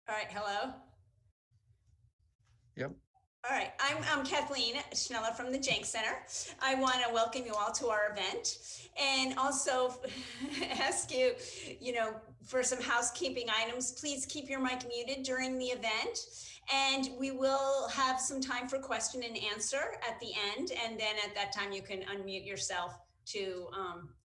All right, hello. Yep. All right, I'm Kathleen Schneller from the Jenks Center. I want to welcome you all to our event and also ask you, for some housekeeping items. Please keep your mic muted during the event, and we will have some time for question and answer at the end. And then at that time, you can unmute yourself to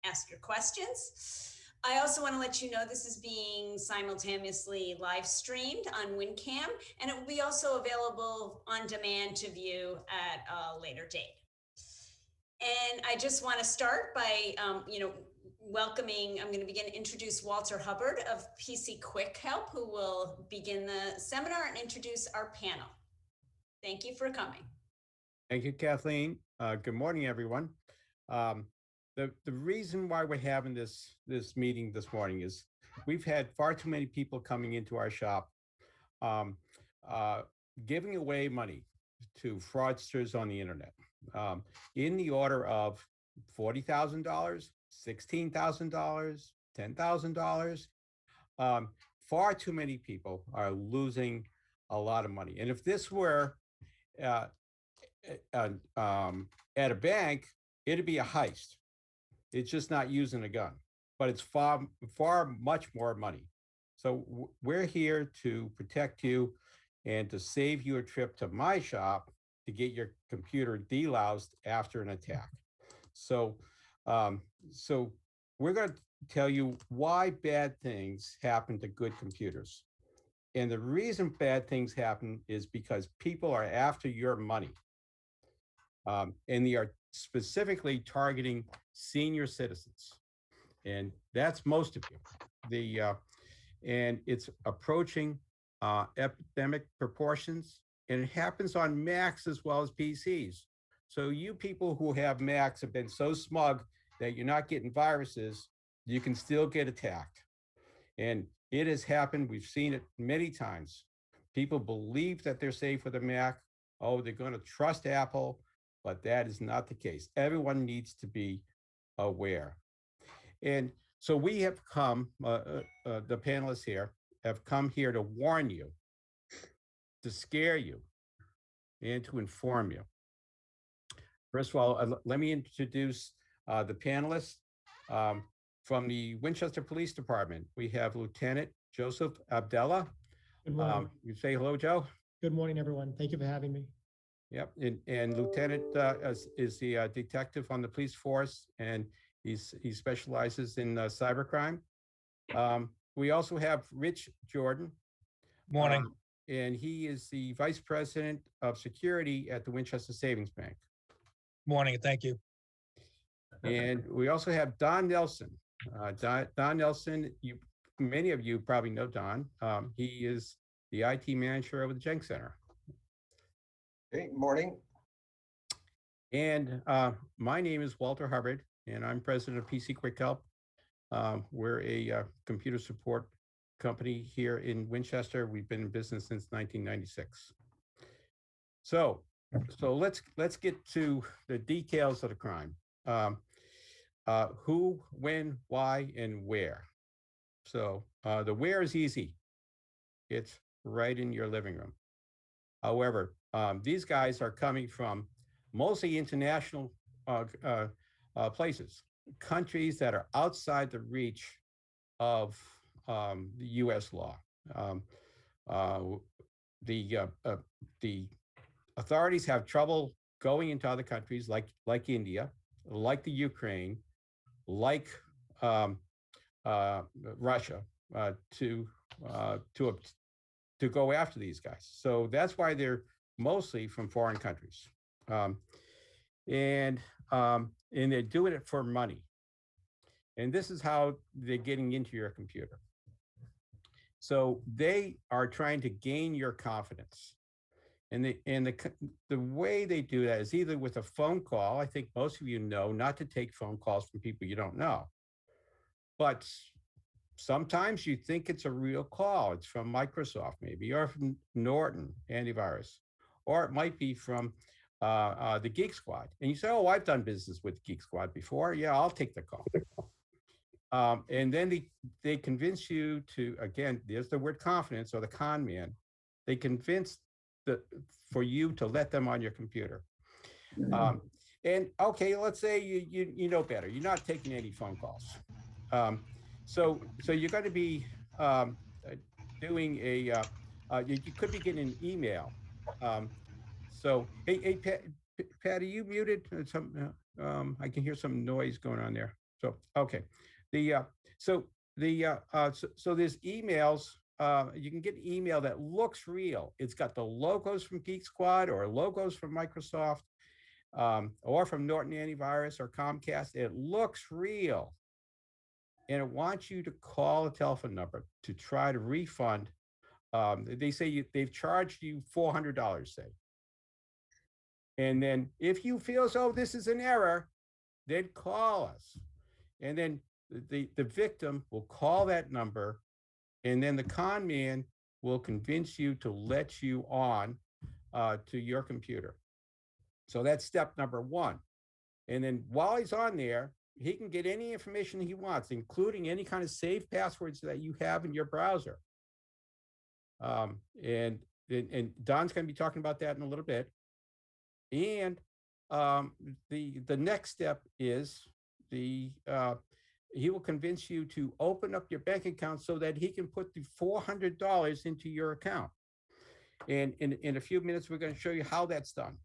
ask your questions. I also want to let you know this is being simultaneously live streamed on WinCam, and it will be also available on demand to view at a later date. And I just want to start by, welcoming, I'm going to begin to introduce Walter Hubbard of PC Quick Help, who will begin the seminar and introduce our panel. Thank you for coming. Thank you, Kathleen. Good morning, everyone. The reason why we're having this meeting this morning is we've had far too many people coming into our shop, giving away money to fraudsters on the internet, in the order of $40,000, $16,000, $10,000. Far too many people are losing a lot of money. And if this were at a bank, it'd be a heist. It's just not using a gun, but it's far much more money. So we're here to protect you and to save you a trip to my shop to get your computer deloused after an attack. So we're going to tell you why bad things happen to good computers. And the reason bad things happen is because people are after your money. And they are specifically targeting senior citizens. And that's most of you. And it's approaching epidemic proportions, and it happens on Macs as well as PCs. So you people who have Macs have been so smug that you're not getting viruses, you can still get attacked. And it has happened. We've seen it many times. People believe that they're safe with a Mac. Oh, they're going to trust Apple, but that is not the case. Everyone needs to be aware. And so we have come, the panelists here have come here to warn you, to scare you, and to inform you. First of all, let me introduce the panelists. From the Winchester Police Department, we have Lieutenant Joseph Abdallah. Good morning. You say hello, Joe? Good morning, everyone. Thank you for having me. Yep, and Lieutenant is the detective on the police force, and he specializes in cybercrime. We also have Rich Jordan. Morning. And he is the Vice President of Security at the Winchester Savings Bank. Morning, thank you. And we also have Don Nelson. Don Nelson, many of you probably know Don. He is the IT manager of the Jenks Center. Hey, morning. And my name is Walter Hubbard, and I'm president of PC Quick Help. We're a computer support company here in Winchester. We've been in business since 1996. So let's get to the details of the crime. Who, when, why, and where. So the where is easy. It's right in your living room. However, these guys are coming from mostly international places, countries that are outside the reach of the U.S. law. The authorities have trouble going into other countries like India, like the Ukraine, like Russia, to go after these guys. So that's why they're mostly from foreign countries, and they're doing it for money. And this is how they're getting into your computer. So they are trying to gain your confidence. And the way they do that is either with a phone call. I think most of you know not to take phone calls from people you don't know. But sometimes you think it's a real call. It's from Microsoft maybe, or from Norton Antivirus, or it might be from the Geek Squad. And you say, oh, I've done business with Geek Squad before. Yeah, I'll take the call. And then they convince you to, again, there's the word confidence or the con man. They convince for you to let them on your computer. And okay, let's say you know better. You're not taking any phone calls. So you're going to be doing you could be getting an email. So hey Pat, are you muted? I can hear some noise going on there. So okay, the so so there's emails. You can get an email that looks real. It's got the logos from Geek Squad or logos from Microsoft, or from Norton Antivirus or Comcast. It looks real, and it wants you to call a telephone number to try to refund. They say they've charged you $400, say, and then if you feel as though this is an error, then call us, and then the victim will call that number, and then the con man will convince you to let you on to your computer. So that's step number one. And then while he's on there, he can get any information he wants, including any kind of saved passwords that you have in your browser. And Don's going to be talking about that in a little bit. And the next step is he will convince you to open up your bank account so that he can put the $400 into your account. And in a few minutes, we're going to show you how that's done.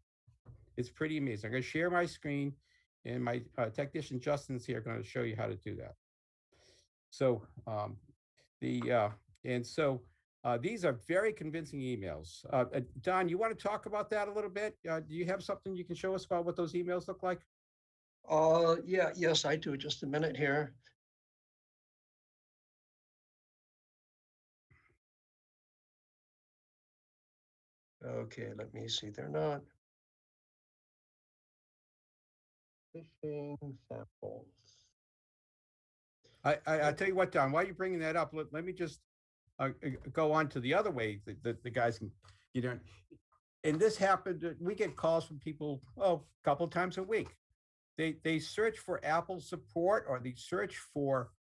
It's pretty amazing. I'm going to share my screen, and my technician Justin's here going to show you how to do that. So these are very convincing emails. Don, you want to talk about that a little bit? Do you have something you can show us about what those emails look like? Yes, I do. Just a minute here. Okay, let me see. They're not phishing samples. I tell you what, Don, while you're bringing that up, let me just go on to the other way that the guys can, you know, and this happened, we get calls from people, a couple of times a week. They search for Apple support, or they search for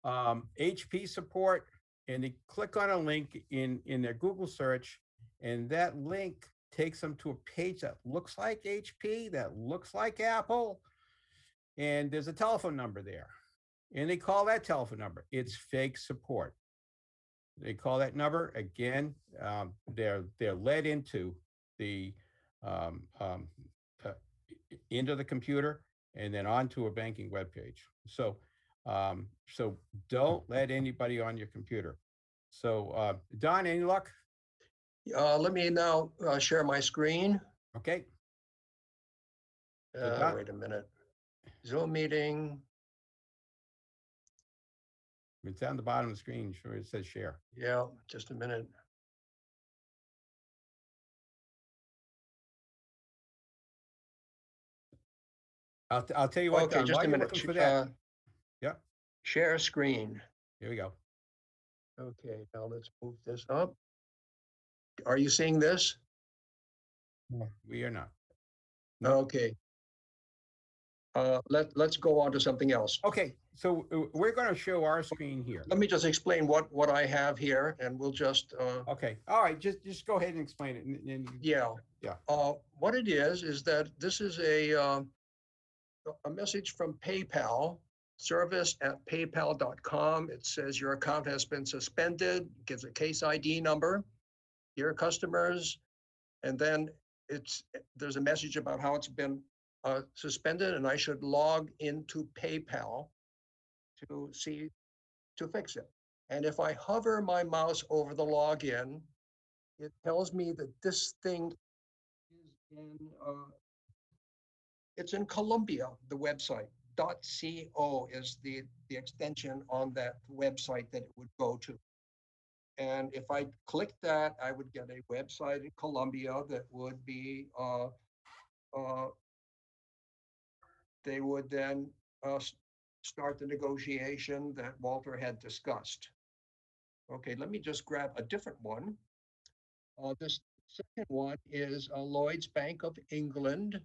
HP support, and they click on a link in their Google search, and that link takes them to a page that looks like HP, that looks like Apple, and there's a telephone number there. And they call that telephone number. It's fake support. They call that number again. They're led into the into the computer and then onto a banking webpage. So so don't let anybody on your computer. So Don, any luck? Let me now share my screen. Okay. Wait a minute. Zoom meeting. It's down the bottom of the screen. Sure, it says share. Yeah, just a minute. I'll tell you what. Okay, Don, just while a you're minute. looking for that. Yeah. Share screen. Here we go. Okay, now let's move this up. Are you seeing this? No, we are not. No. Okay. Let's go on to something else. Okay, so we're going to show our screen here. Let me just explain what I have here, and we'll just. Okay, all right, just go ahead and explain it. Yeah. What it is that this is a message from PayPal, service@paypal.com. It says your account has been suspended, gives a case ID number, dear customers, and then there's a message about how it's been suspended, and I should log into PayPal to fix it. And if I hover my mouse over the login, it tells me that this thing is it's in Colombia, the website. .co is the extension on that website that it would go to. And if I click that, I would get a website in Colombia that would be, they would then start the negotiation that Walter had discussed. Okay, let me just grab a different one. This second one is Lloyd's Bank of England.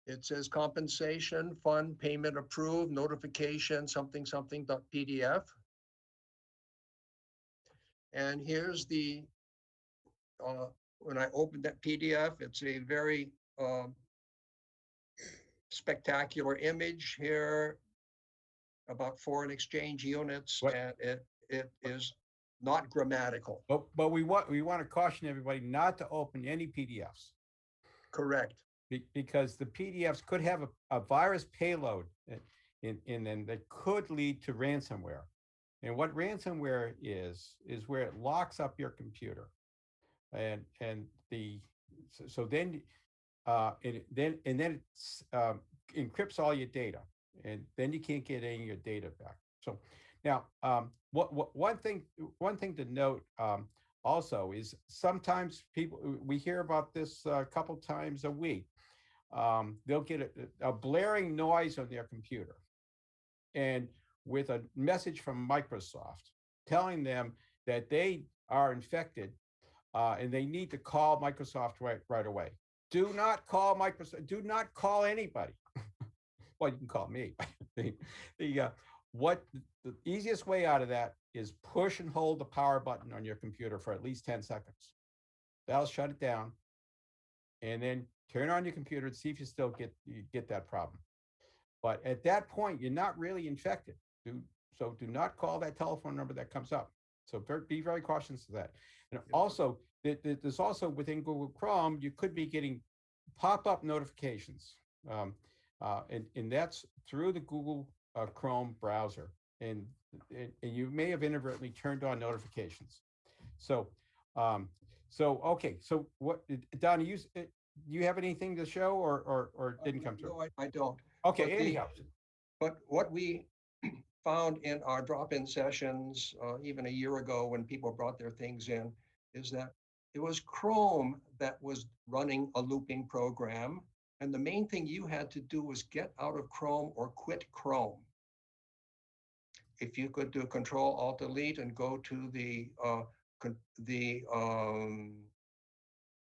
It says compensation fund payment approved, notification, something, something .pdf. And here's the, when I opened that PDF, it's a very spectacular image here about foreign exchange units, What? and it is not grammatical. But we want to caution everybody not to open any PDFs. Correct. Because the PDFs could have a virus payload in them that could lead to ransomware. And what ransomware is where it locks up your computer, and then it encrypts all your data, and then you can't get any of your data back. So now, one thing to note also is sometimes we hear about this a couple times a week. They'll get a blaring noise on their computer, and with a message from Microsoft telling them that they are infected, and they need to call Microsoft right away. Do not call Microsoft. Do not call anybody. Well, you can call me. the easiest way out of that is push and hold the power button on your computer for at least 10 seconds. That'll shut it down, and then turn on your computer and see if you still get that problem. But at that point, you're not really infected. So do not call that telephone number that comes up. So be very cautious of that. And also, there's also within Google Chrome, you could be getting pop-up notifications. And that's through the Google Chrome browser. And you may have inadvertently turned on notifications. So okay. So what, Donnie, you have anything to show or didn't come through? No, I don't. Okay, But anyhow. But what we found in our drop-in sessions, even a year ago when people brought their things in, is that it was Chrome that was running a looping program. And the main thing you had to do was get out of Chrome or quit Chrome. If you could do Control Alt Delete and go to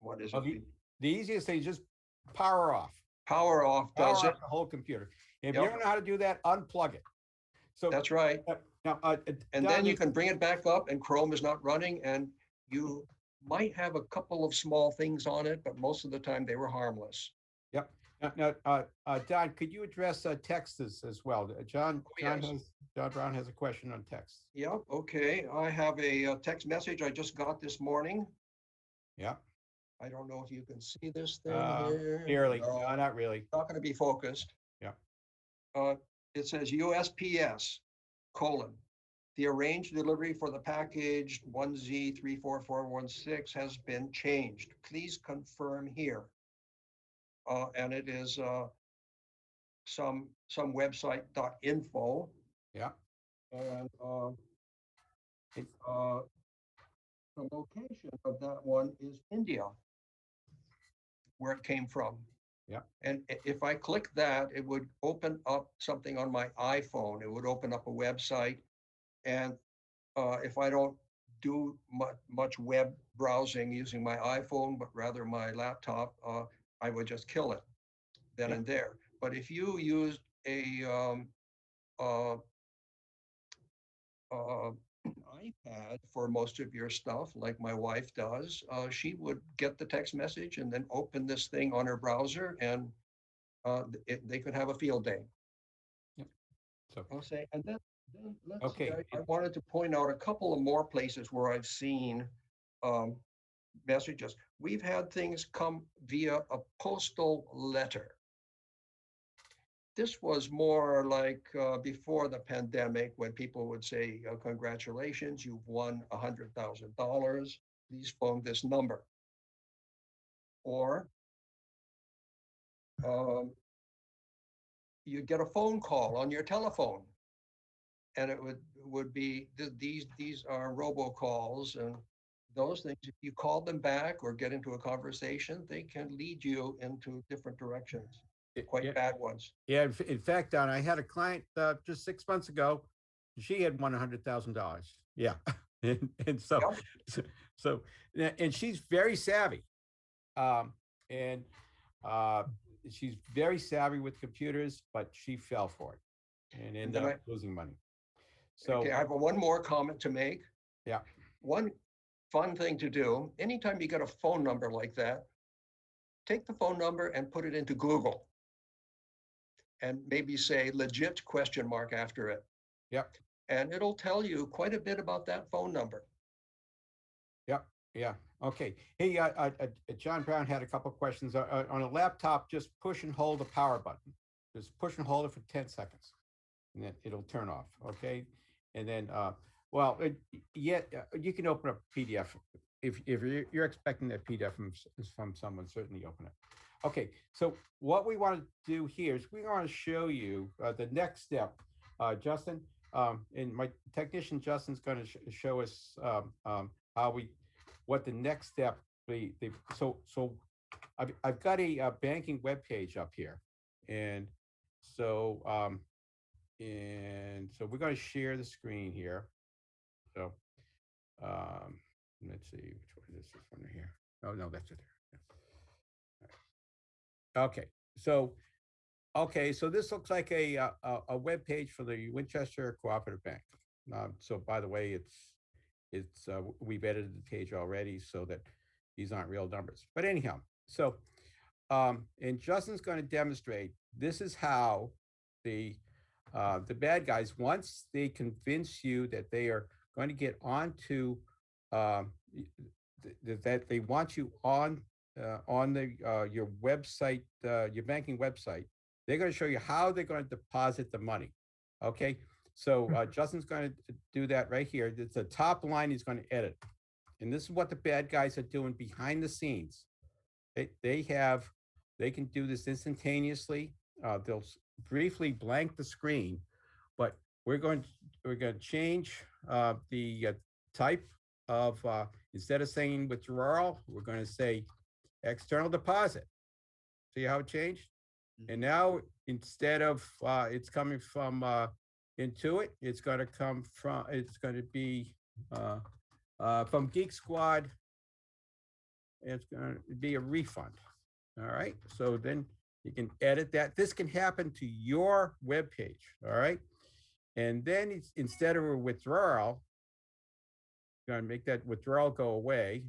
what is it? The easiest thing is just power off. Power off does it. The whole computer. If Yep. you don't know how to do that, unplug it. So That's right. Now, And then you can bring it back up and Chrome is not running, and you might have a couple of small things on it, but most of the time they were harmless. Yep. Now, Don, could you address text as well? John Brown has a question on text. Yep. Okay. I have a text message I just got this morning. Yeah. I don't know if you can see this thing here. Barely. No, not really. Not going to be focused. Yeah. It says USPS : the arranged delivery for the package 1Z34416 has been changed. Please confirm here. And it is some website .info. Yeah. And the location of that one is India, where it came from. Yeah. And if I click that, it would open up something on my iPhone. It would open up a website. And if I don't do much web browsing using my iPhone, but rather my laptop, I would just kill it then and there. But if you used a iPad for most of your stuff, like my wife does, she would get the text message and then open this thing on her browser, and they could have a field day. Yep. So I'll say, and then let's okay. see, I wanted to point out a couple of more places where I've seen messages. We've had things come via a postal letter. This was more like before the pandemic, when people would say, congratulations, you've won $100,000. Please phone this number. Or you'd get a phone call on your telephone. And it would be, these are robocalls, and those things, if you call them back or get into a conversation, they can lead you into different directions. Quite bad ones. Yeah, in fact, Don, I had a client just 6 months ago. She had won $100,000. Yeah, and so, and she's very savvy, and she's very savvy with computers, but she fell for it and ended then up losing money. Okay, I have one more comment to make. Yeah. One fun thing to do, anytime you get a phone number like that, take the phone number and put it into Google. And maybe say legit question mark after it. Yep. And it'll tell you quite a bit about that phone number. Yep. Yeah. Okay. Hey, John Brown had a couple of questions. On a laptop, just push and hold the power button. Just push and hold it for 10 seconds, and then it'll turn off. Okay. And then, you can open up PDF. If you're expecting that PDF from someone, certainly open it. Okay. So what we want to do here is we want to show you the next step. Justin, and my technician Justin's going to show us what the next step be. So I've got a banking web page up here, and so we're going to share the screen here. So let's see which one is this one here. Oh no, that's it there. Okay, so this looks like a web page for the Winchester Cooperative Bank. So by the way, we've edited the page already so that these aren't real numbers. But anyhow, so and Justin's going to demonstrate this is how the bad guys, once they convince you that they are going to get onto that they want you on your website, your banking website, they're going to show you how they're going to deposit the money. Okay. So Justin's going to do that right here. The top line he's going to edit. And this is what the bad guys are doing behind the scenes. They can do this instantaneously. They'll briefly blank the screen, but we're going to change the type of, instead of saying withdrawal, we're going to say external deposit. See how it changed? And now instead of it's coming from Intuit, it's going to be from Geek Squad. It's going to be a refund. All right. So then you can edit that. This can happen to your web page. All right. And then instead of a withdrawal, going to make that withdrawal go away.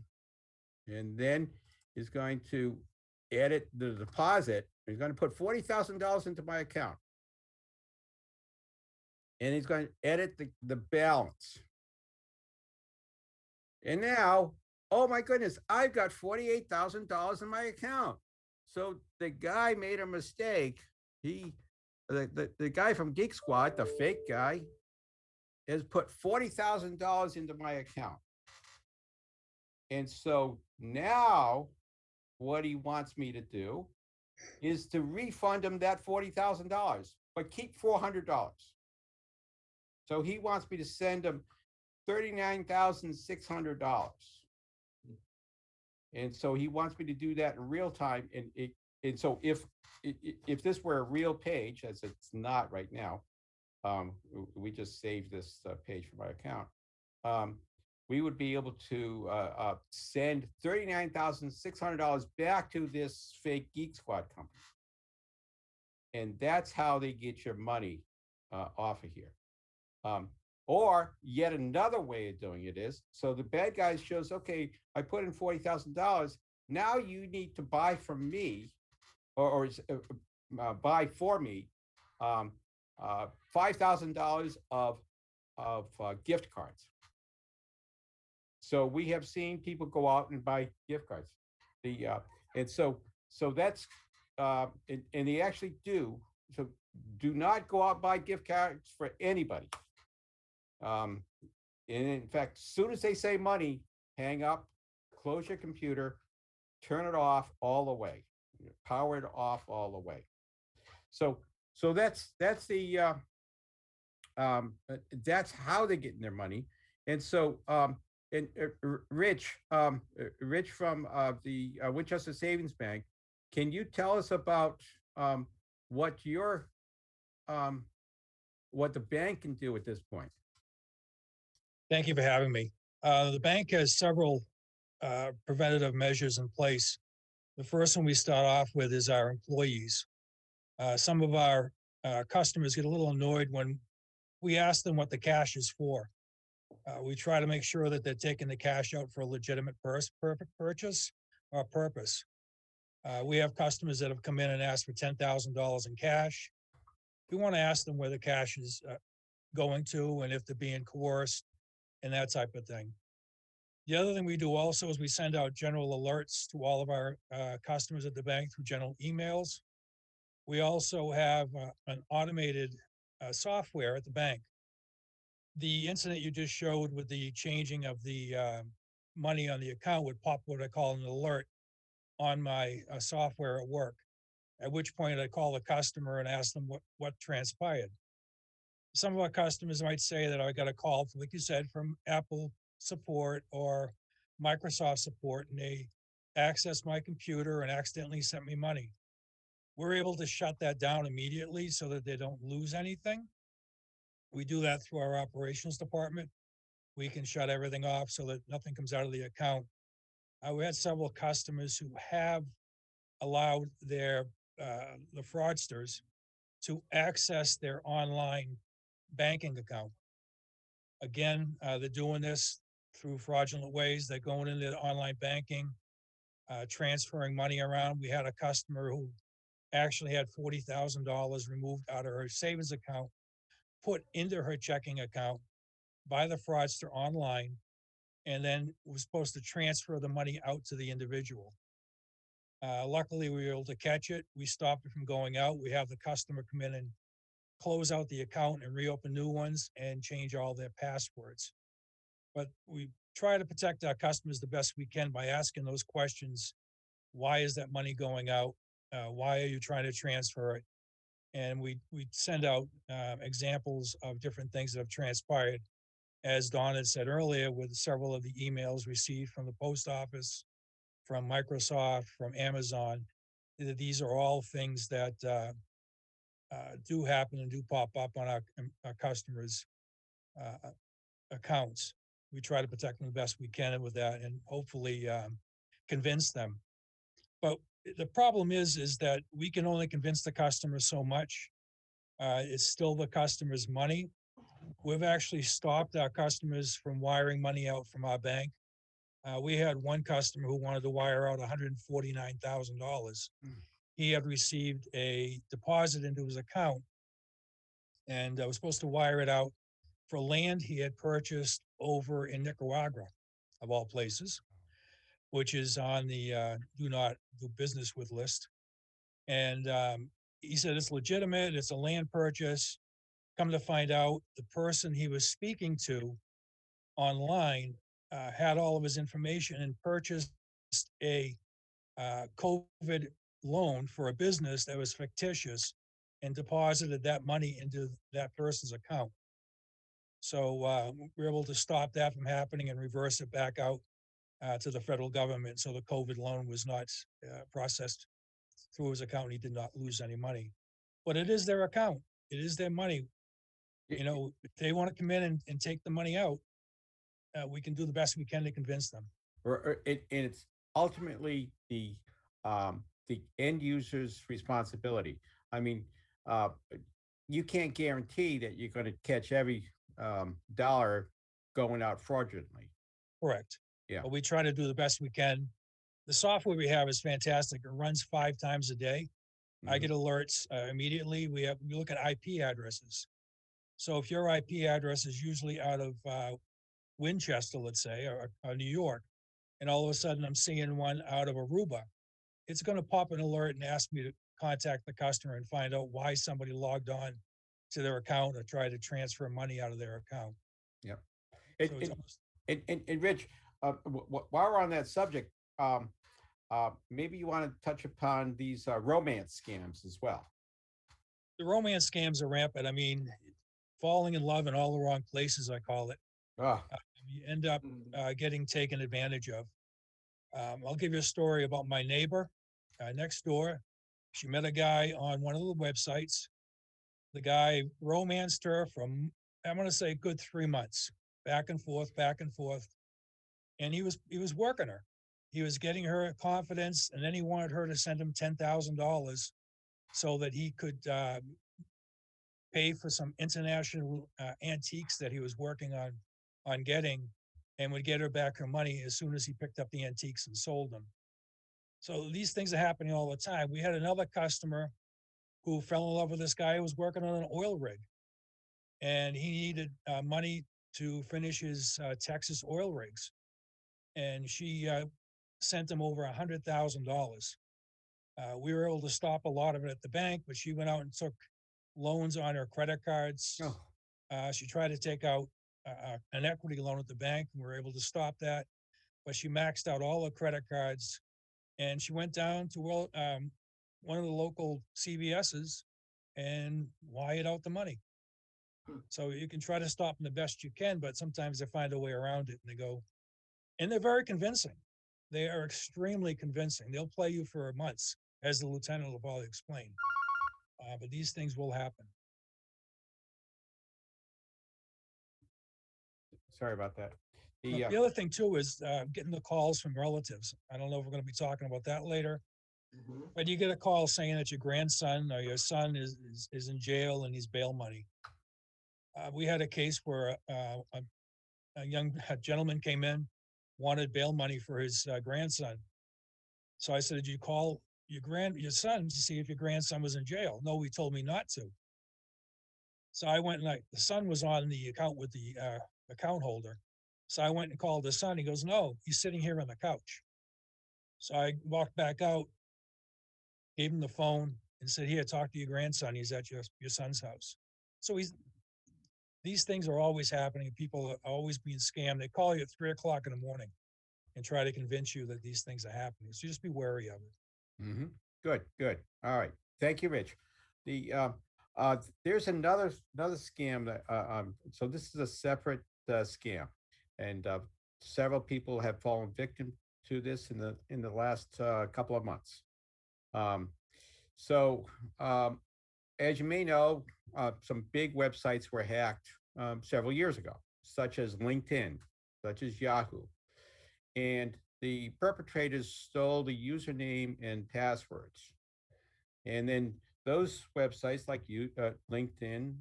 And then is going to edit the deposit. He's going to put $40,000 into my account. And he's going to edit the balance. And now, oh my goodness, I've got $48,000 in my account. So the guy made a mistake. The guy from Geek Squad, the fake guy, has put $40,000 into my account. And so now what he wants me to do is to refund him that $40,000, but keep $400. So he wants me to send him $39,600. And so he wants me to do that in real time. And so if this were a real page, as it's not right now, we just saved this page from my account. We would be able to send $39,600 back to this fake Geek Squad company. And that's how they get your money off of here. Or yet another way of doing it is, so the bad guy shows, okay, I put in $40,000. Now you need to buy from me or buy for me $5,000 of gift cards. So we have seen people go out and buy gift cards. And so that's and they actually do. So do not go out and buy gift cards for anybody. And in fact, as soon as they say money, hang up, close your computer, turn it off all the way, power it off all the way. So that's how they're getting their money. And so Rich from the Winchester Savings Bank, can you tell us about what the bank can do at this point? Thank you for having me. The bank has several preventative measures in place The first one we start off with is our employees. Some of our customers get a little annoyed when we ask them what the cash is for. We try to make sure that they're taking the cash out for a legitimate purchase or purpose. We have customers that have come in and asked for $10,000 in cash. We want to ask them where the cash is going to and if they're being coerced and that type of thing. The other thing we do also is we send out general alerts to all of our customers at the bank through general emails. We also have an automated software at the bank. The incident you just showed with the changing of the money on the account would pop what I call an alert on my software at work, at which point I call the customer and ask them what transpired. Some of our customers might say that I got a call, like you said, from Apple support or Microsoft support, and they accessed my computer and accidentally sent me money. We're able to shut that down immediately so that they don't lose anything. We do that through our operations department. We can shut everything off so that nothing comes out of the account. We had several customers who have allowed the fraudsters to access their online banking account. Again, they're doing this through fraudulent ways. They're going into online banking, transferring money around. We had a customer who actually had $40,000 removed out of her savings account, put into her checking account by the fraudster online, and then was supposed to transfer the money out to the individual. Luckily, we were able to catch it. We stopped it from going out. We have the customer come in and close out the account and reopen new ones and change all their passwords. But we try to protect our customers the best we can by asking those questions. Why is that money going out? Why are you trying to transfer it? And we send out examples of different things that have transpired. As Dawn had said earlier, with several of the emails received from the post office, from Microsoft, from Amazon, these are all things that do happen and do pop up on our customers' accounts. We try to protect them the best we can with that and hopefully convince them. But the problem is that we can only convince the customer so much. It's still the customer's money. We've actually stopped our customers from wiring money out from our bank. We had one customer who wanted to wire out $149,000. He had received a deposit into his account and was supposed to wire it out for land he had purchased over in Nicaragua, of all places, which is on the do not do business with list. And he said it's legitimate, it's a land purchase. Come to find out, the person he was speaking to online had all of his information and purchased a COVID loan for a business that was fictitious and deposited that money into that person's account. So we were able to stop that from happening and reverse it back out to the federal government. So the COVID loan was not processed through his account. He did not lose any money, but it is their account. It is their money. You know, if they want to come in and take the money out, we can do the best we can to convince them. And it's ultimately the end user's responsibility. I mean, you can't guarantee that you're going to catch every dollar going out fraudulently. Correct. Yeah. But we try to do the best we can. The software we have is fantastic. It runs 5 times a day. I get alerts immediately. We look at IP addresses. So if your IP address is usually out of Winchester, let's say, or New York, and all of a sudden I'm seeing one out of Aruba, it's going to pop an alert and ask me to contact the customer and find out why somebody logged on to their account or tried to transfer money out of their account. Yep. So And Rich, while we're on that subject, maybe you want to touch upon these romance scams as well. The romance scams are rampant. I mean, falling in love in all the wrong places, I call it. You end up getting taken advantage of. I'll give you a story about my neighbor next door. She met a guy on one of the websites. The guy romanced her from, I'm going to say, a good 3 months, back and forth, back and forth. And he was working her. He was getting her confidence, and then he wanted her to send him $10,000 so that he could pay for some international antiques that he was working on getting, and would get her back her money as soon as he picked up the antiques and sold them. So these things are happening all the time. We had another customer who fell in love with this guy who was working on an oil rig, and he needed money to finish his Texas oil rigs. And she sent him over $100,000. We were able to stop a lot of it at the bank, but she went out and took loans on her credit cards. Oh, She tried to take out an equity loan at the bank, and we were able to stop that. But she maxed out all her credit cards, and she went down to one of the local CVS's and wired out the money. So you can try to stop them the best you can, but sometimes they find a way around it, and they go, and they're very convincing. They are extremely convincing. They'll play you for months, as the lieutenant will probably explain. But these things will happen. sorry about that. The other thing too is getting the calls from relatives. I don't know if we're going to be talking about that later, Mhm. but you get a call saying that your grandson or your son is in jail and needs bail money. We had a case where a young gentleman came in, wanted bail money for his grandson. So I said, "Did you call your son to see if your grandson was in jail?" "No, he told me not to." So I went and the son was on the account with the account holder. So I went and called the son. He goes, "No, he's sitting here on the couch." So I walked back out, gave him the phone, and said, "Here, talk to your grandson. He's at your son's house." So these things are always happening. People are always being scammed. They call you at 3 o'clock in the morning and try to convince you that these things are happening. So just be wary of it. Good, good. All right. Thank you, Rich. The there's another scam that so this is a separate scam, and several people have fallen victim to this in the last couple of months. Um, so as you may know, some big websites were hacked several years ago, such as LinkedIn, such as Yahoo, and the perpetrators stole the username and passwords. And then those websites like LinkedIn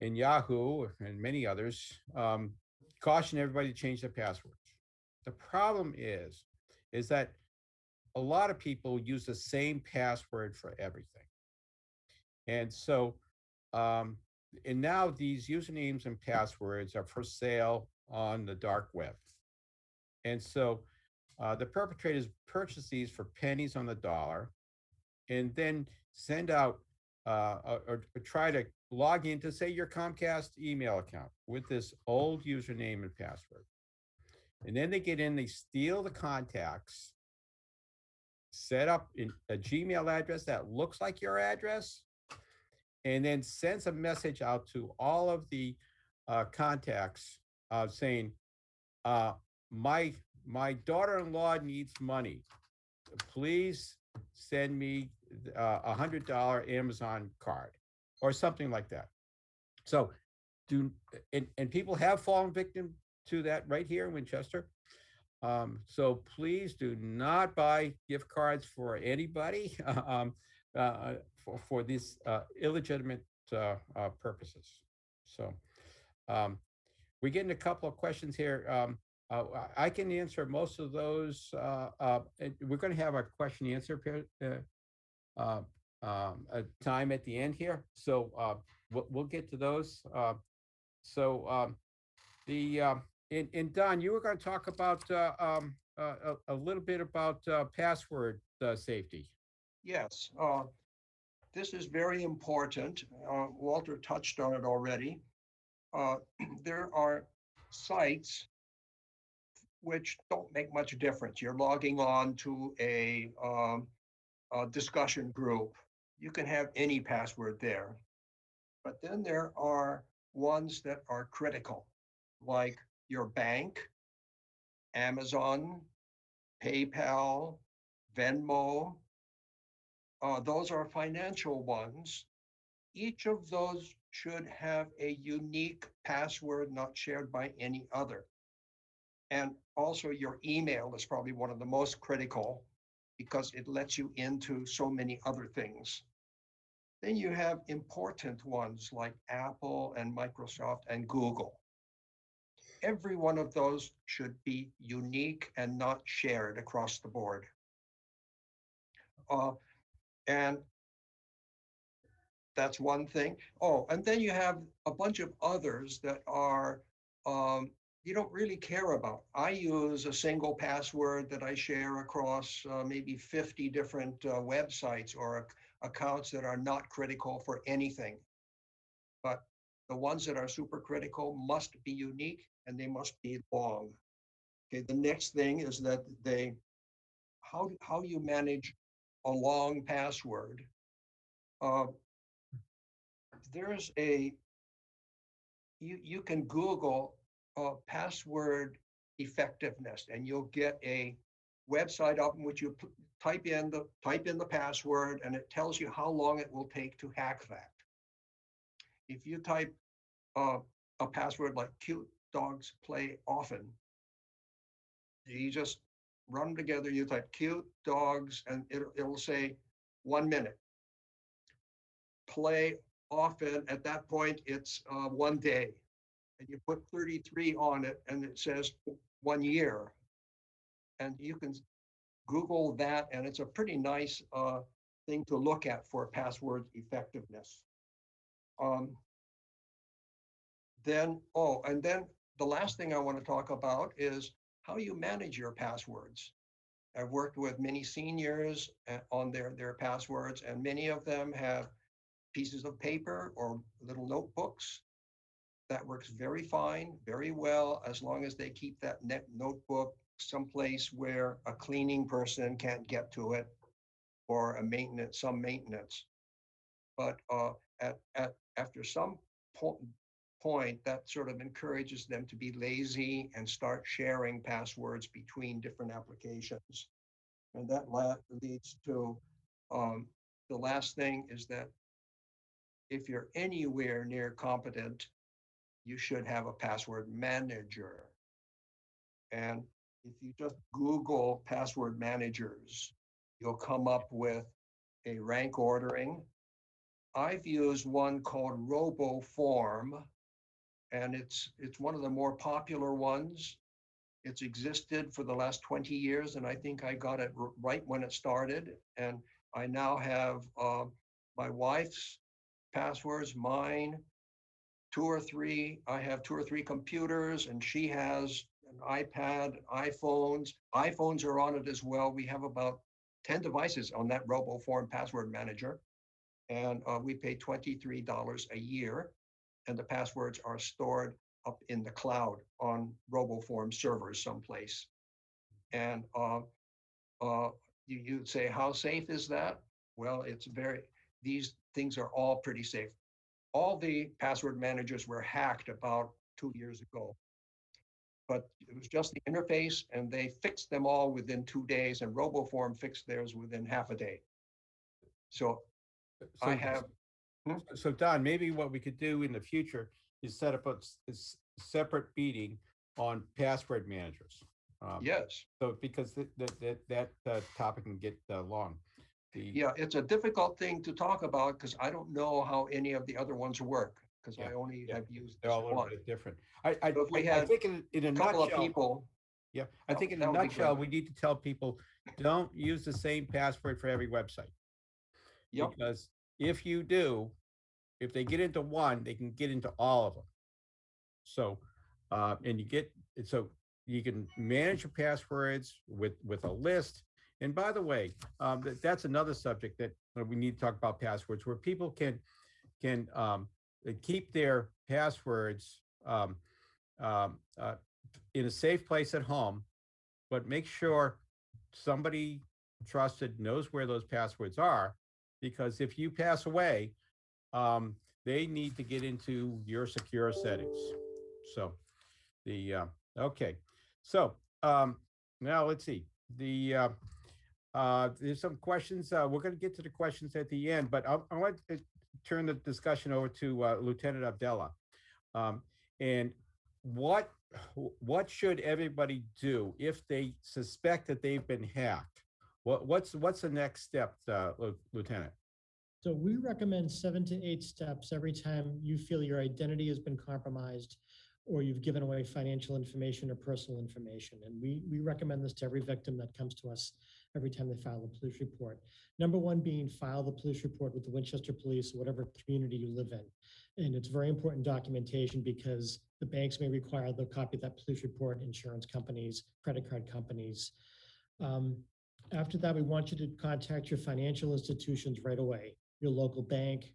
and Yahoo and many others caution everybody to change their passwords. The problem is that a lot of people use the same password for everything. And so, and now these usernames and passwords are for sale on the dark web. And so the perpetrators purchase these for pennies on the dollar and then send out or try to log into, say, your Comcast email account with this old username and password. And then they get in, they steal the contacts, set up a Gmail address that looks like your address, and then sends a message out to all of the contacts saying, my daughter-in-law needs money. Please send me $100 Amazon card or something like that. So and people have fallen victim to that right here in Winchester. So please do not buy gift cards for anybody for these illegitimate purposes. So we're getting a couple of questions here. I can answer most of those. We're going to have a question and answer time at the end here, so we'll get to those. And Don, you were going to talk about a little bit about password safety. Yes, this is very important. Walter touched on it already. There are sites which don't make much difference. You're logging on to a discussion group. You can have any password there. But then there are ones that are critical, like your bank, Amazon, PayPal, Venmo. Those are financial ones. Each of those should have a unique password not shared by any other. And also your email is probably one of the most critical because it lets you into so many other things. Then you have important ones like Apple and Microsoft and Google. Every one of those should be unique and not shared across the board. And that's one thing. Oh, and then you have a bunch of others that are you don't really care about. I use a single password that I share across maybe 50 different websites or accounts that are not critical for anything. But the ones that are super critical must be unique and they must be long. Okay, the next thing is that how you manage a long password. Uh, there's you can Google password effectiveness and you'll get a website up in which you type in the password and it tells you how long it will take to hack that. If you type a password like cute dogs play often, you just run them together, you type cute dogs and it'll say 1 minute. Play often, at that point, it's 1 day. And you put 33 on it and it says 1 year. And you can Google that and it's a pretty nice thing to look at for password effectiveness. And then the last thing I want to talk about is how you manage your passwords. I've worked with many seniors on their passwords, and many of them have pieces of paper or little notebooks. That works very fine, very well, as long as they keep that notebook someplace where a cleaning person can't get to it or some maintenance. But after some point, that sort of encourages them to be lazy and start sharing passwords between different applications. And that leads to the last thing is that if you're anywhere near competent, you should have a password manager. And if you just Google password managers, you'll come up with a rank ordering. I've used one called RoboForm, and it's one of the more popular ones. It's existed for the last 20 years, and I think I got it right when it started. And I now have my wife's passwords, mine, I have 2 or 3 computers, and she has an iPad, iPhones. iPhones are on it as well. We have about 10 devices on that RoboForm password manager, and we pay $23 a year, and the passwords are stored up in the cloud on RoboForm servers someplace. And you'd say, how safe is that? Well, these things are all pretty safe. All the password managers were hacked about 2 years ago. But it was just the interface, and they fixed them all within 2 days, and RoboForm fixed theirs within half a day. So I have. So Don, maybe what we could do in the future is set up a separate meeting on password managers. Yes. So because that topic can get long. Yeah, it's a difficult thing to talk about because I don't know how any of the other ones work because I only have used they're all a little one. bit different. If we I had think in a couple of nutshell, people. yeah, I think in that a would be nutshell, great. we need to tell people, don't use the same password for every website. Yep. Because if you do, if they get into one, they can get into all of them. So, and you can manage your passwords with a list. And by the way, that's another subject that we need to talk about passwords, where people can keep their passwords in a safe place at home, but make sure somebody trusted knows where those passwords are, because if you pass away, they need to get into your secure settings. So okay. So now let's see. There's some questions. We're going to get to the questions at the end, but I want to turn the discussion over to Lieutenant Abdallah. And what what should everybody do if they suspect that they've been hacked? What's the next step, Lieutenant? So we recommend 7 to 8 steps every time you feel your identity has been compromised or you've given away financial information or personal information. And we recommend this to every victim that comes to us every time they file a police report. Number one being file the police report with the Winchester Police, whatever community you live in. And it's very important documentation because the banks may require the copy of that police report, insurance companies, credit card companies. Um, After that, we want you to contact your financial institutions right away, your local bank.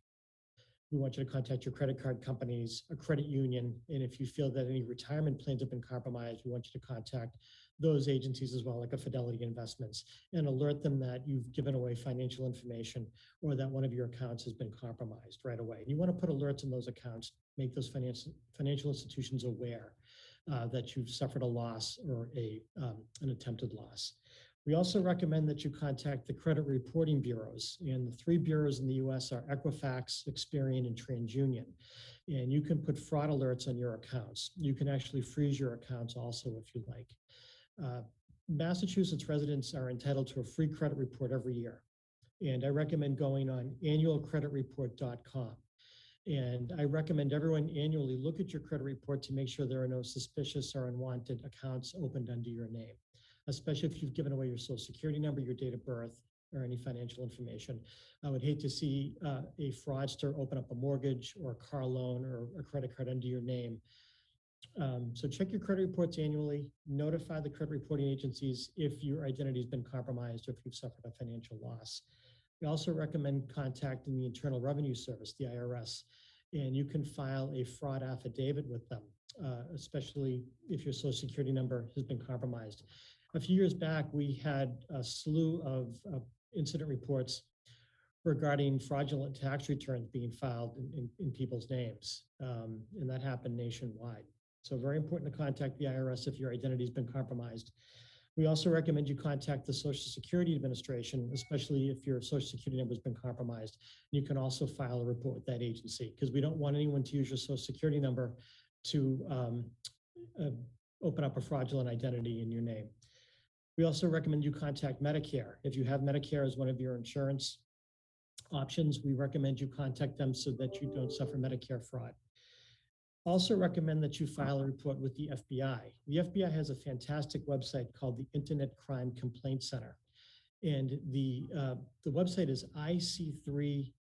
We want you to contact your credit card companies, a credit union. And if you feel that any retirement plans have been compromised, we want you to contact those agencies as well, like a Fidelity Investments, and alert them that you've given away financial information or that one of your accounts has been compromised right away. And you want to put alerts in those accounts, make those financial institutions aware that you've suffered a loss or an attempted loss. We also recommend that you contact the credit reporting bureaus. And the 3 bureaus in the US are Equifax, Experian, and TransUnion. And you can put fraud alerts on your accounts. You can actually freeze your accounts also if you like. Massachusetts residents are entitled to a free credit report every year. And I recommend going on annualcreditreport.com. And I recommend everyone annually look at your credit report to make sure there are no suspicious or unwanted accounts opened under your name, especially if you've given away your social security number, your date of birth, or any financial information. I would hate to see a fraudster open up a mortgage or a car loan or a credit card under your name. So check your credit reports annually, notify the credit reporting agencies if your identity has been compromised or if you've suffered a financial loss. We also recommend contacting the Internal Revenue Service, the IRS, and you can file a fraud affidavit with them, especially if your social security number has been compromised. A few years back, we had a slew of incident reports regarding fraudulent tax returns being filed in people's names, and that happened nationwide. So very important to contact the IRS if your identity has been compromised. We also recommend you contact the Social Security Administration, especially if your Social Security number has been compromised. You can also file a report with that agency because we don't want anyone to use your Social Security number to open up a fraudulent identity in your name. We also recommend you contact Medicare. If you have Medicare as one of your insurance options, we recommend you contact them so that you don't suffer Medicare fraud. Also recommend that you file a report with the FBI. The FBI has a fantastic website called the Internet Crime Complaint Center. And the website is ic3.gov,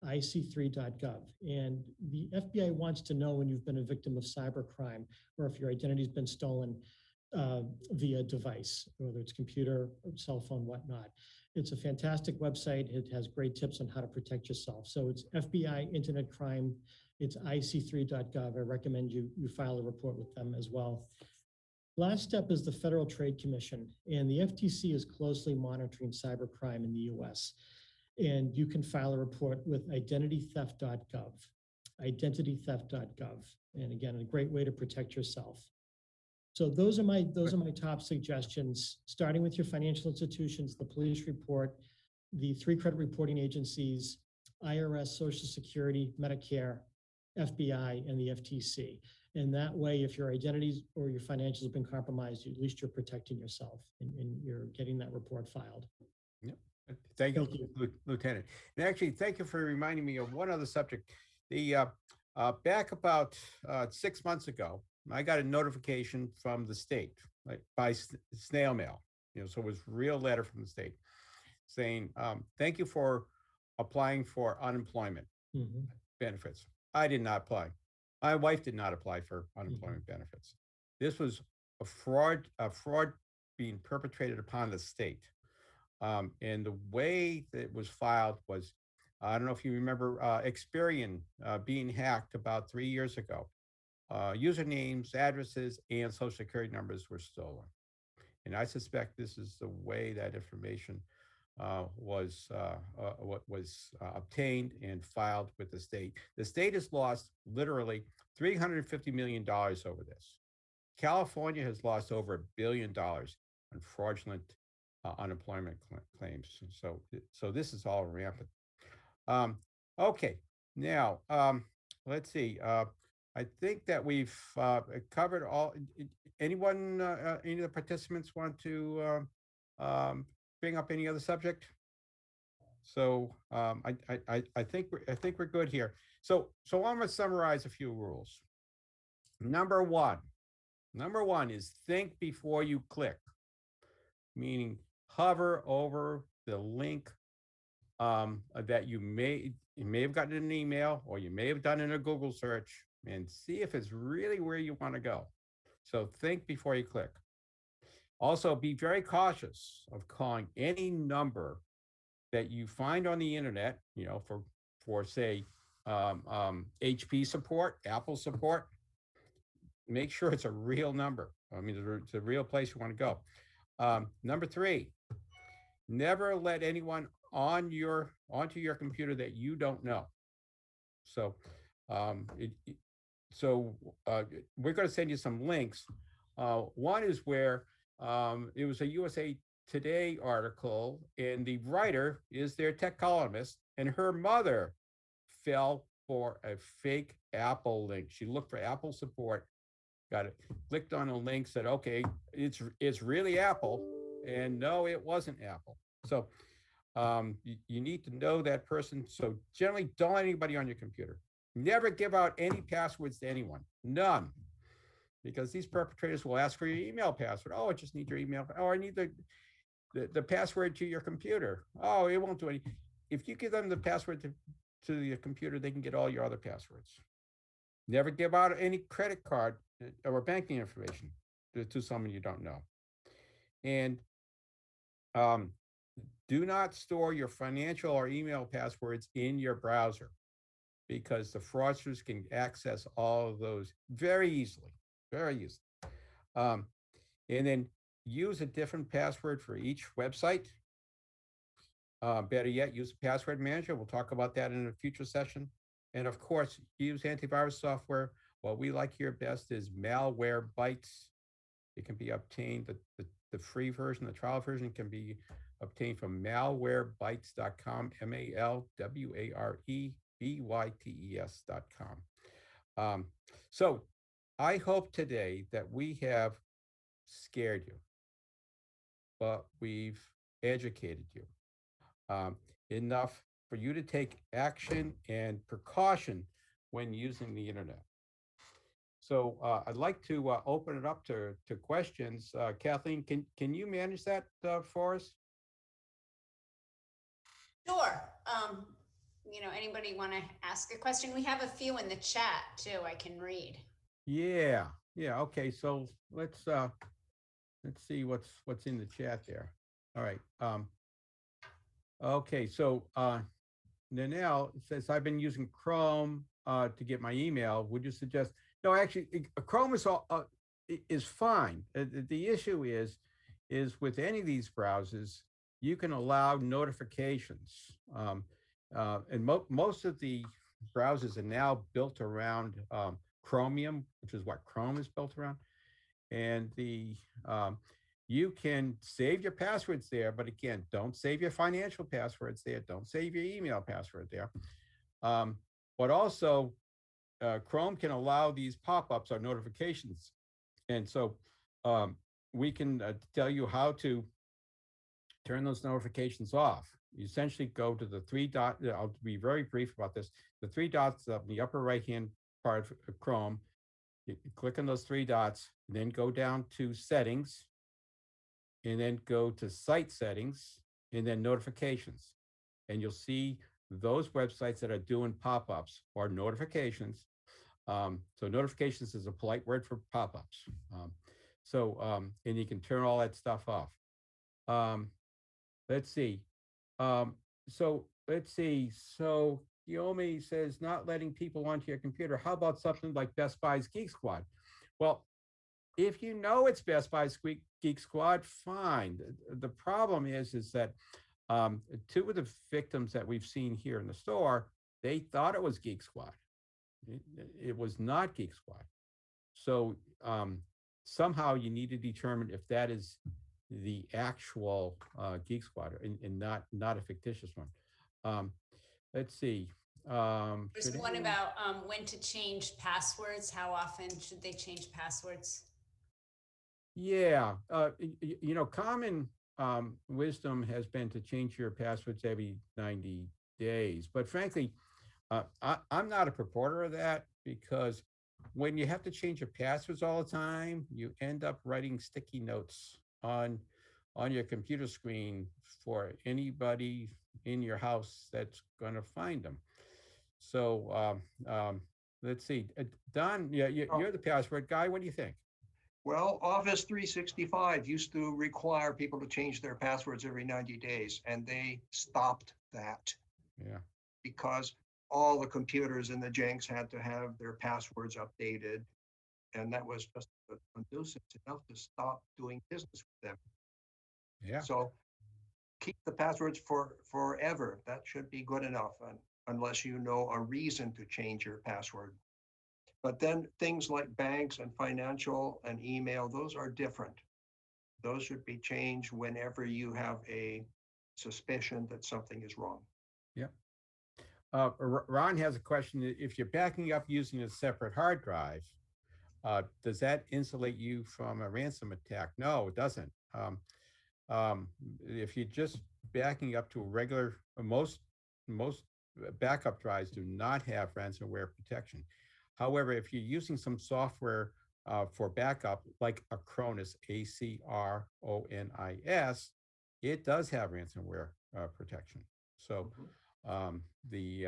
ic3.gov. And the FBI wants to know when you've been a victim of cybercrime or if your identity has been stolen via device, whether it's computer, cell phone, whatnot. It's a fantastic website. It has great tips on how to protect yourself. So it's FBI Internet Crime. It's ic3.gov. I recommend you file a report with them as well. Last step is the Federal Trade Commission, and the FTC is closely monitoring cybercrime in the US. And you can file a report with identitytheft.gov, identitytheft.gov. And again, a great way to protect yourself. So those are my top suggestions, starting with your financial institutions, the police report, the 3 credit reporting agencies, IRS, Social Security, Medicare, FBI, and the FTC. And that way, if your identities or your financials have been compromised, at least you're protecting yourself and you're getting that report filed. Yep. Thank you, Lieutenant. And actually, thank you for reminding me of one other subject. The back about 6 months ago, I got a notification from the state, like by snail mail. So it was a real letter from the state saying, "Thank you for applying for unemployment benefits." I did not apply. My wife did not apply for unemployment benefits. This was a fraud being perpetrated upon the state. And the way that it was filed was, I don't know if you remember Experian being hacked about 3 years ago. Usernames, addresses, and social security numbers were stolen. And I suspect this is the way that information was obtained and filed with the state. The state has lost literally $350 million over this. California has lost over $1 billion on fraudulent unemployment claims. So this is all rampant. Okay, now let's see. I think that we've covered all. Anyone, any of the participants want to bring up any other subject? So I think we're good here. So I'm going to summarize a few rules. Number one, is think before you click, meaning hover over the link that you may have gotten in an email or you may have done in a Google search and see if it's really where you want to go. So think before you click. Also, be very cautious of calling any number that you find on the internet, for say HP support, Apple support. Make sure it's a real number. I mean, it's a real place you want to go. Number three, never let anyone onto your computer that you don't know. So, we're going to send you some links. One is where it was a USA Today article, and the writer is their tech columnist, and her mother fell for a fake Apple link. She looked for Apple support, got it, clicked on a link, said, okay, it's really Apple, and no, it wasn't Apple. So you need to know that person. So generally, don't let anybody on your computer. Never give out any passwords to anyone, none, because these perpetrators will ask for your email password. Oh, I just need your email. Oh, I need the password to your computer. Oh, it won't do any. If you give them the password to your computer, they can get all your other passwords. Never give out any credit card or banking information to someone you don't know. And do not store your financial or email passwords in your browser, because the fraudsters can access all of those very easily, very easily. And then use a different password for each website. Better yet, use a password manager. We'll talk about that in a future session. And of course, use antivirus software. What we like here best is Malwarebytes. It can be obtained, the free version, the trial version can be obtained from malwarebytes.com, malwarebytes.com. So I hope today that we have scared you, but we've educated you enough for you to take action and precaution when using the internet. So I'd like to open it up to questions. Kathleen, can you manage that for us? Sure. Anybody want to ask a question? We have a few in the chat too, I can read. Yeah. Okay. So let's see what's in the chat there. All right. Okay. So Nanelle says, I've been using Chrome to get my email. Would you suggest? No, actually, Chrome is fine. The issue is with any of these browsers, you can allow notifications. And most of the browsers are now built around Chromium, which is what Chrome is built around. And you can save your passwords there, but again, don't save your financial passwords there. Don't save your email password there. But also, Chrome can allow these pop-ups or notifications. And so we can tell you how to turn those notifications off. You essentially go to the three dots. I'll be very brief about this. The three dots up in the upper right-hand part of Chrome. You click on those three dots, then go down to settings, and then go to site settings, and then notifications. And you'll see those websites that are doing pop-ups or notifications. So notifications is a polite word for pop-ups. And you can turn all that stuff off. Let's see. So Yomi says, not letting people onto your computer. How about something like Best Buy's Geek Squad? Well, if you know it's Best Buy's Geek Squad, fine. The problem is that two of the victims that we've seen here in the store, they thought it was Geek Squad. It was not Geek Squad. So somehow you need to determine if that is the actual Geek Squad and not a fictitious one. Let's see. There's one about when to change passwords. How often should they change passwords? Yeah, common wisdom has been to change your passwords every 90 days. But frankly, I'm not a purporter of that because when you have to change your passwords all the time, you end up writing sticky notes on your computer screen for anybody in your house that's going to find them. So let's see, Don, yeah, you're the password guy. What do you think? Well, Office 365 used to require people to change their passwords every 90 days, and they stopped that Yeah. because all the computers in the Jenks had to have their passwords updated. And that was just a nuisance enough to stop doing business with them. Yeah. So keep the passwords for forever. That should be good enough, unless you know a reason to change your password. But then things like banks and financial and email, those are different. Those should be changed whenever you have a suspicion that something is wrong. Yeah. Ron has a question. If you're backing up using a separate hard drive, does that insulate you from a ransom attack? No, it doesn't. If you're just backing up to a regular, most backup drives do not have ransomware protection. However, if you're using some software for backup, like Acronis, Acronis, it does have ransomware protection. So the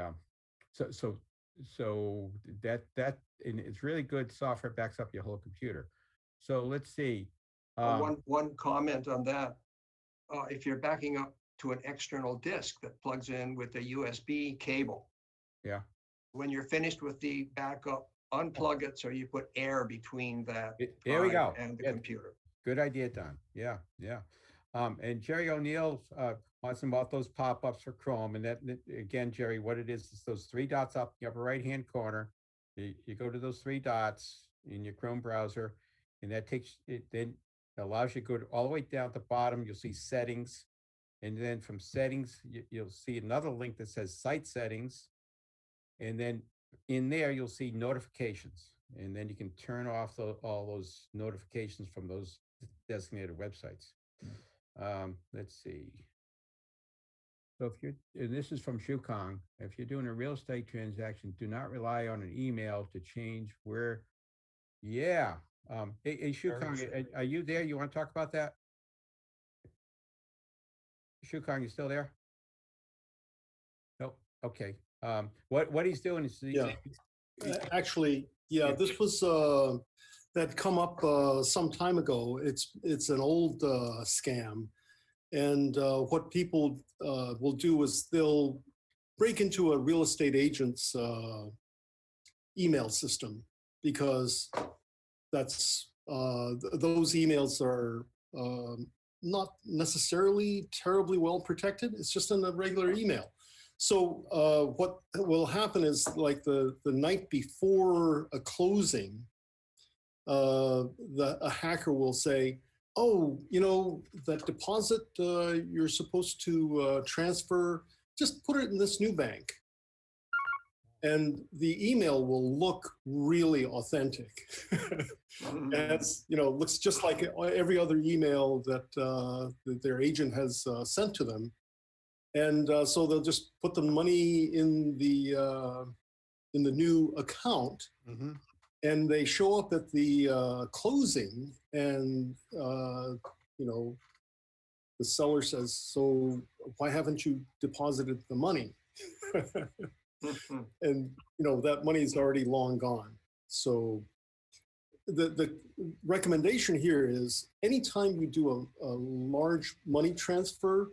so that and it's really good software backs up your whole computer. So let's see. One comment on that. If you're backing up to an external disk that plugs in with a USB cable, Yeah. when you're finished with the backup, unplug it so you put air between that There we go. and the Yeah, computer. good idea, Don. Yeah, yeah. And Jerry O'Neill wants to know about those pop-ups for Chrome. And that again, Jerry, what it is those three dots up in the upper right-hand corner. You go to those three dots in your Chrome browser, and that takes it then allows you to go all the way down to the bottom. You'll see settings. And then from settings, you'll see another link that says site settings. And then in there, you'll see notifications. And then you can turn off all those notifications from those designated websites. Let's see. So if you're, and this is from Shukong, if you're doing a real estate transaction, do not rely on an email to change where, yeah. Hey, Shukong, are you there? You want to talk about that? Shukong, you still there? Nope. Okay. What he's doing is Yeah. Actually, yeah, this was that come up some time ago. It's an old scam, and what people will do is they'll break into a real estate agent's email system because that's those emails are not necessarily terribly well protected. It's just in a regular email. So what will happen is like the night before a closing, a hacker will say, oh, you know, that deposit you're supposed to transfer, just put it in this new bank. And the email will look really authentic. As you know, looks just like every other email that their agent has sent to them. And so they'll just put the money in the new account, and they show up at the closing, and you know, the seller says, "So why haven't you deposited the money?" And you know that money is already long gone. So the recommendation here is anytime you do a large money transfer,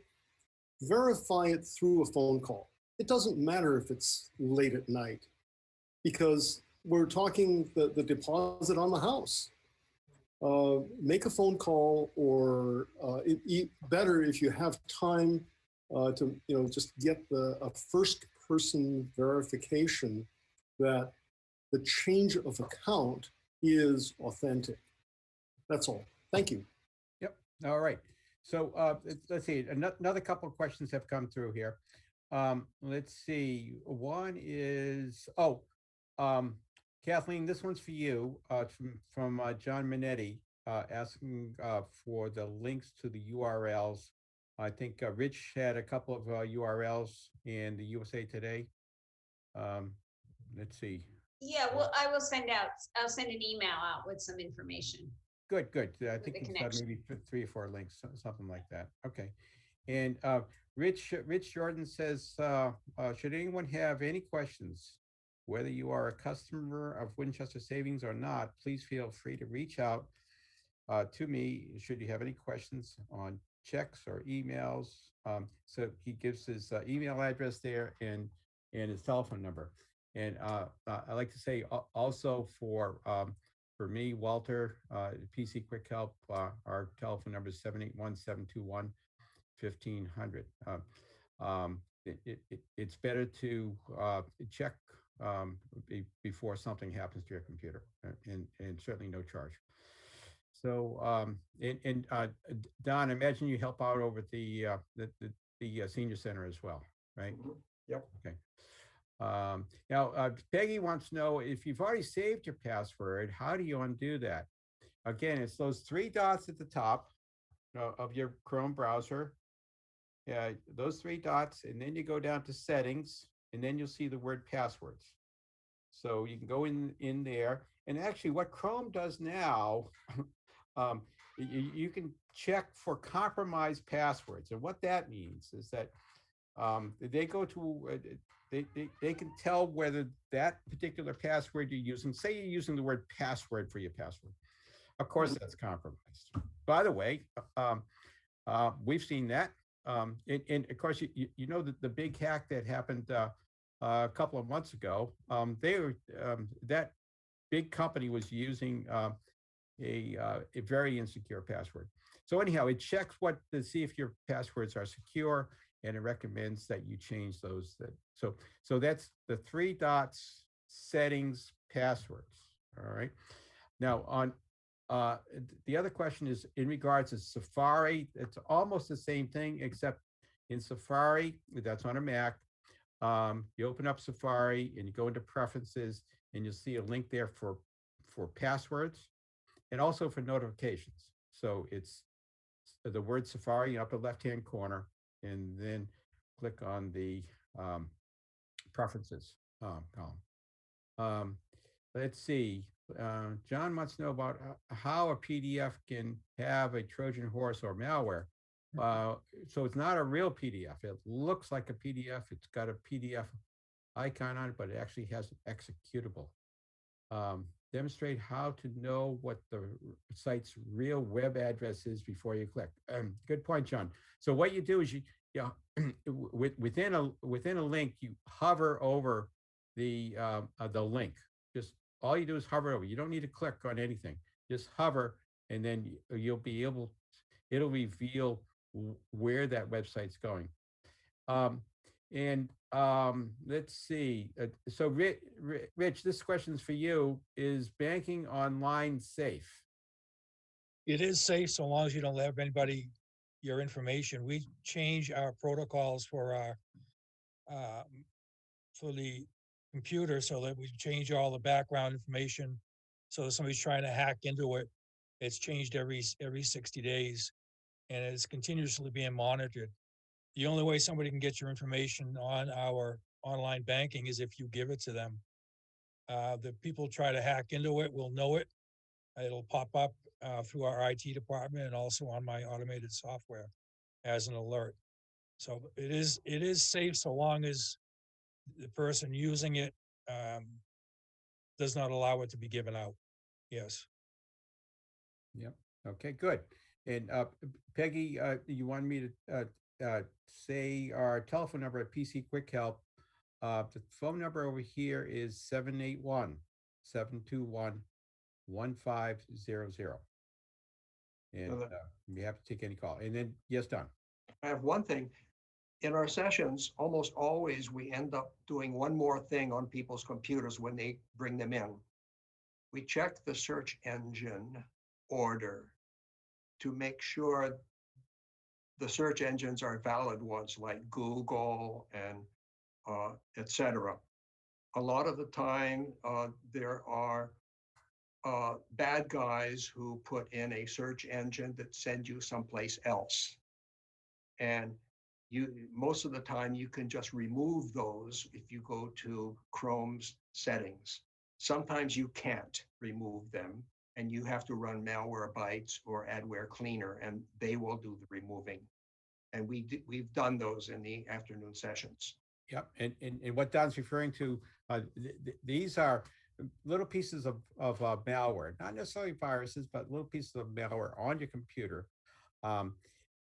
verify it through a phone call. It doesn't matter if it's late at night because we're talking the deposit on the house. Make a phone call, or better if you have time to just get a first person verification that the change of account is authentic. That's all. Thank you. Yep. All right. So let's see. Another couple of questions have come through here. Let's see. One is, Kathleen, this one's for you, from John Minetti, asking for the links to the URLs. I think Rich had a couple of URLs in the USA Today. Let's see. Yeah, well, I'll send an email out with some information. Good, good. I With think the it's connection. maybe 3 or 4 links, something like that. Okay. And Rich Jordan says, should anyone have any questions, whether you are a customer of Winchester Savings or not, please feel free to reach out to me should you have any questions on checks or emails. So he gives his email address there and his telephone number. And I like to say also for me, Walter, PC Quick Help, our telephone number is 781-721-1500. It's better to check before something happens to your computer, and certainly no charge. So, Don, I imagine you help out over at the senior center as well, right? Yep. Okay. Now, Peggy wants to know if you've already saved your password, how do you undo that? Again, it's those 3 dots at the top of your Chrome browser. Yeah, those 3 dots, and then you go down to settings, and then you'll see the word passwords. So you can go in there, and actually what Chrome does now, you can check for compromised passwords. And what that means is that they go to, they can tell whether that particular password you're using, say you're using the word password for your password. Of course, that's compromised. By the way, we've seen that. And of course, you know that the big hack that happened a couple of months ago, that big company was using a very insecure password. So anyhow, it checks to see if your passwords are secure, and it recommends that you change those. So that's the 3 dots, settings, passwords. All right. Now on the other question is in regards to Safari. It's almost the same thing, except in Safari, that's on a Mac. You open up Safari and you go into preferences, and you'll see a link there for passwords and also for notifications. So it's the word Safari, upper left-hand corner, and then click on the preferences column. Let's see. John wants to know about how a PDF can have a Trojan horse or malware. So it's not a real PDF. It looks like a PDF. It's got a PDF icon on it, but it actually has an executable. Demonstrate how to know what the site's real web address is before you click. Good point, John. So what you do is within a link, you hover over the link. Just all you do is hover over. You don't need to click on anything. Just hover, and then you'll be able. It'll reveal where that website's going. Let's see. So Rich, this question's for you. Is banking online safe? It is safe so long as you don't have anybody your information. We change our protocols for the computer so that we change all the background information. So if somebody's trying to hack into it, it's changed every 60 days, and it's continuously being monitored. The only way somebody can get your information on our online banking is if you give it to them. The people try to hack into it will know it. It'll pop up through our IT department and also on my automated software as an alert. So it is safe so long as the person using it does not allow it to be given out. Yes. Yep. Okay, good. And Peggy, you wanted me to say our telephone number at PC Quick Help. The phone number over here is 781-721-1500. And we have to take any call. And then, yes, Don. I have one thing. In our sessions, almost always we end up doing one more thing on people's computers when they bring them in. We check the search engine order to make sure the search engines are valid ones like Google and et cetera. A lot of the time, there are bad guys who put in a search engine that send you someplace else. And most of the time you can just remove those if you go to Chrome's settings. Sometimes you can't remove them and you have to run Malwarebytes or Adware Cleaner and they will do the removing. And we've done those in the afternoon sessions. Yep, and what Don's referring to, these are little pieces of malware, not necessarily viruses, but little pieces of malware on your computer,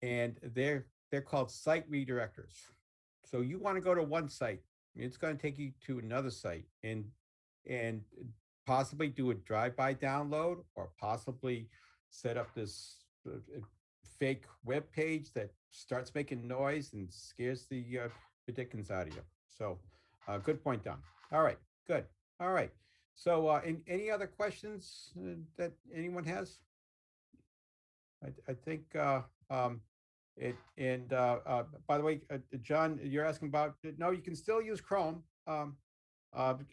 and they're called site redirectors. So you want to go to one site, it's going to take you to another site, and possibly do a drive-by download, or possibly set up this fake web page that starts making noise and scares the dickens out of you. So good point, Don. All right, good. All right. So any other questions that anyone has? I think by the way, John, you're asking about, no, you can still use Chrome.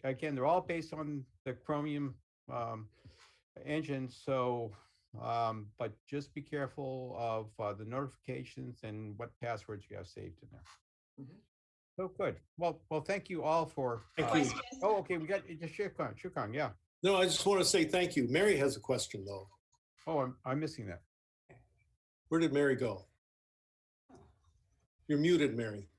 Again, they're all based on the Chromium engine. So, but just be careful of the notifications and what passwords you have saved in there. Mhm. So good. Well, thank you all for. Thank you. Question? Oh, okay. We got Shukran. Yeah. No, I just want to say thank you. Mary has a question though. Oh, I'm missing that. Where did Mary go? You're muted, Mary.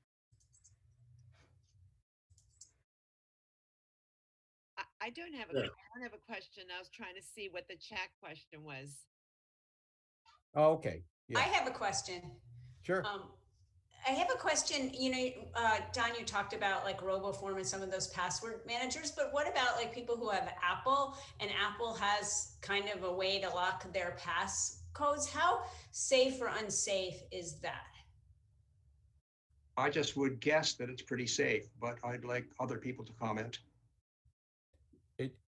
I don't have There. I don't have a question. I was trying to see what the chat question was. Oh, okay. I Yeah. have a question. Sure. I have a question, Don, you talked about like RoboForm and some of those password managers, but what about like people who have Apple, and Apple has kind of a way to lock their passcodes? How safe or unsafe is that? I just would guess that it's pretty safe, but I'd like other people to comment.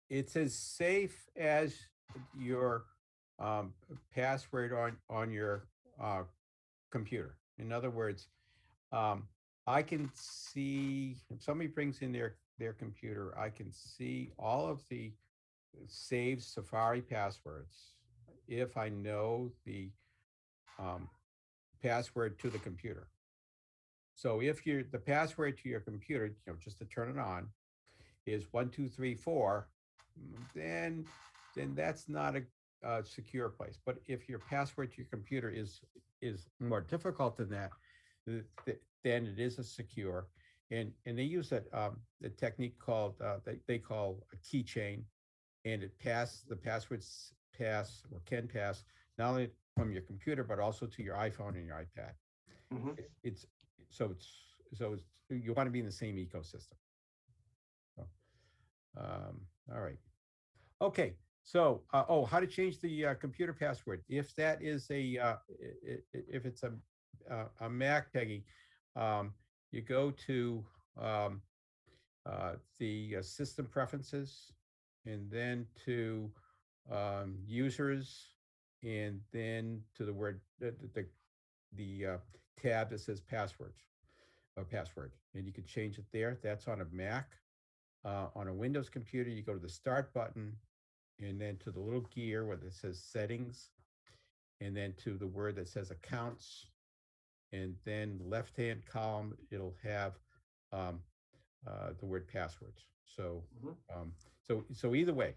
It's as safe as your password on your computer. In other words, I can see if somebody brings in their computer, I can see all of the saved Safari passwords if I know the password to the computer. So if the password to your computer, just to turn it on, is 1234, then that's not a secure place. But if your password to your computer is more difficult than that, then it is a secure. And they use that the technique called they call a keychain, and the passwords pass or can pass not only from your computer but also to your iPhone and your iPad. Mhm. It's you want to be in the same ecosystem. So, all right. Okay. So, how to change the computer password? If that is if it's a Mac, Peggy, you go to the system preferences, and then to users, and then to the word the tab that says passwords or password, and you can change it there. That's on a Mac. On a Windows computer, you go to the Start button, and then to the little gear where it says Settings, and then to the word that says Accounts, and then left-hand column, it'll have the word Passwords. So, Mhm. So either way.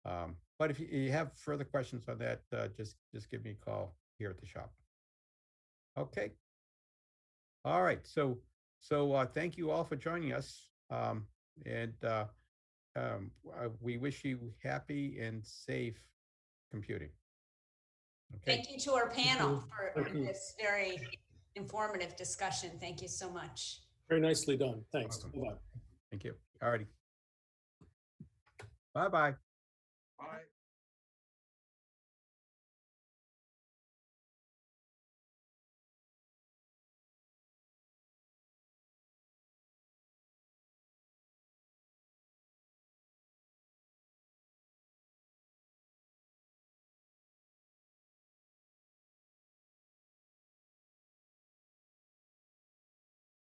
But if you have further questions on that, just give me a call here at the shop. Okay. All right. So thank you all for joining us. And we wish you happy and safe computing. Okay. Thank you to our panel for Thank you. this very informative discussion. Thank you so much. Very nicely done. Thanks. Awesome. Bye-bye. Thank you. All righty. Bye-bye. Bye.